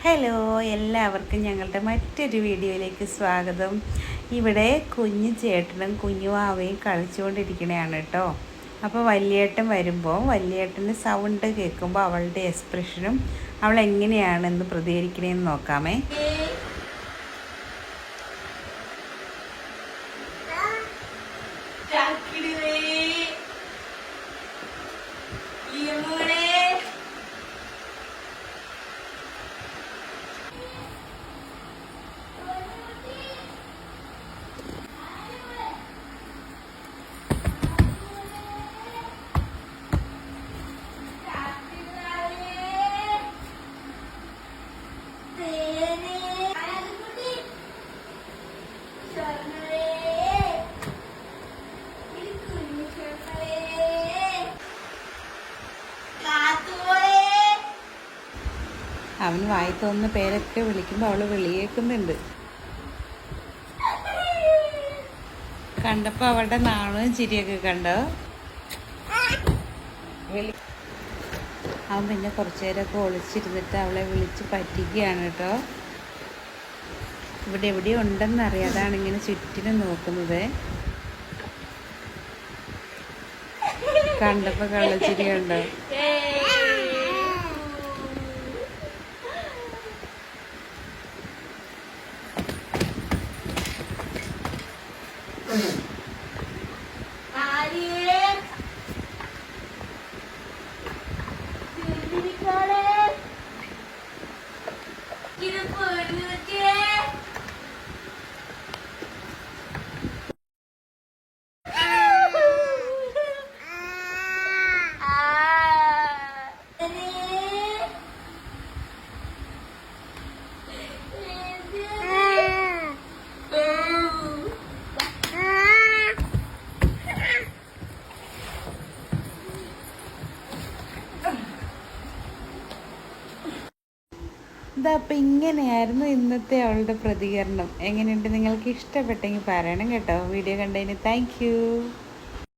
Hello, എല്ലാവർക്കും ഞങ്ങളുടെ മറ്റൊരു വീഡിയോയിലേക്ക് സ്വാഗതം. ഇവിടെ കുഞ്ഞു ചേട്ടനും കുഞ്ഞുവാവയും കളിച്ചുകൊണ്ടിരിക്കണതാണ് കേട്ടോ. അപ്പോൾ വലിയേട്ടൻ വരുമ്പോൾ വലിയേട്ടൻ്റെ സൗണ്ട് കേൾക്കുമ്പോൾ അവളുടെ എക്സ്പ്രഷനും അവൾ എങ്ങനെയാണെന്ന് പ്രതികരിക്കണേന്ന് നോക്കാമേ. അവൻ വായി തോന്നുന്ന പേരൊക്കെ വിളിക്കുമ്പോൾ അവൾ വിളിയേക്കുന്നുണ്ട്. കണ്ടപ്പോൾ അവളുടെ നാണവും ചിരിയൊക്കെ കണ്ടോ. അവൻ പിന്നെ കുറച്ചു നേരമൊക്കെ ഒളിച്ചിരുന്നിട്ട് അവളെ വിളിച്ച് പറ്റിക്കുകയാണ് കേട്ടോ. ഇവിടെ എവിടെ ഉണ്ടെന്നറിയാം, അതാണ് ഇങ്ങനെ ചുറ്റിനും നോക്കുന്നത്. കണ്ടപ്പോൾ കള്ളച്ചിരി കണ്ടോ. അപ്പം ഇങ്ങനെയായിരുന്നു ഇന്നത്തെ അവളുടെ പ്രതികരണം. എങ്ങനെയുണ്ട്, നിങ്ങൾക്ക് ഇഷ്ടപ്പെട്ടെങ്കിൽ പറയണം കേട്ടോ. വീഡിയോ കണ്ടതിന് താങ്ക് യു.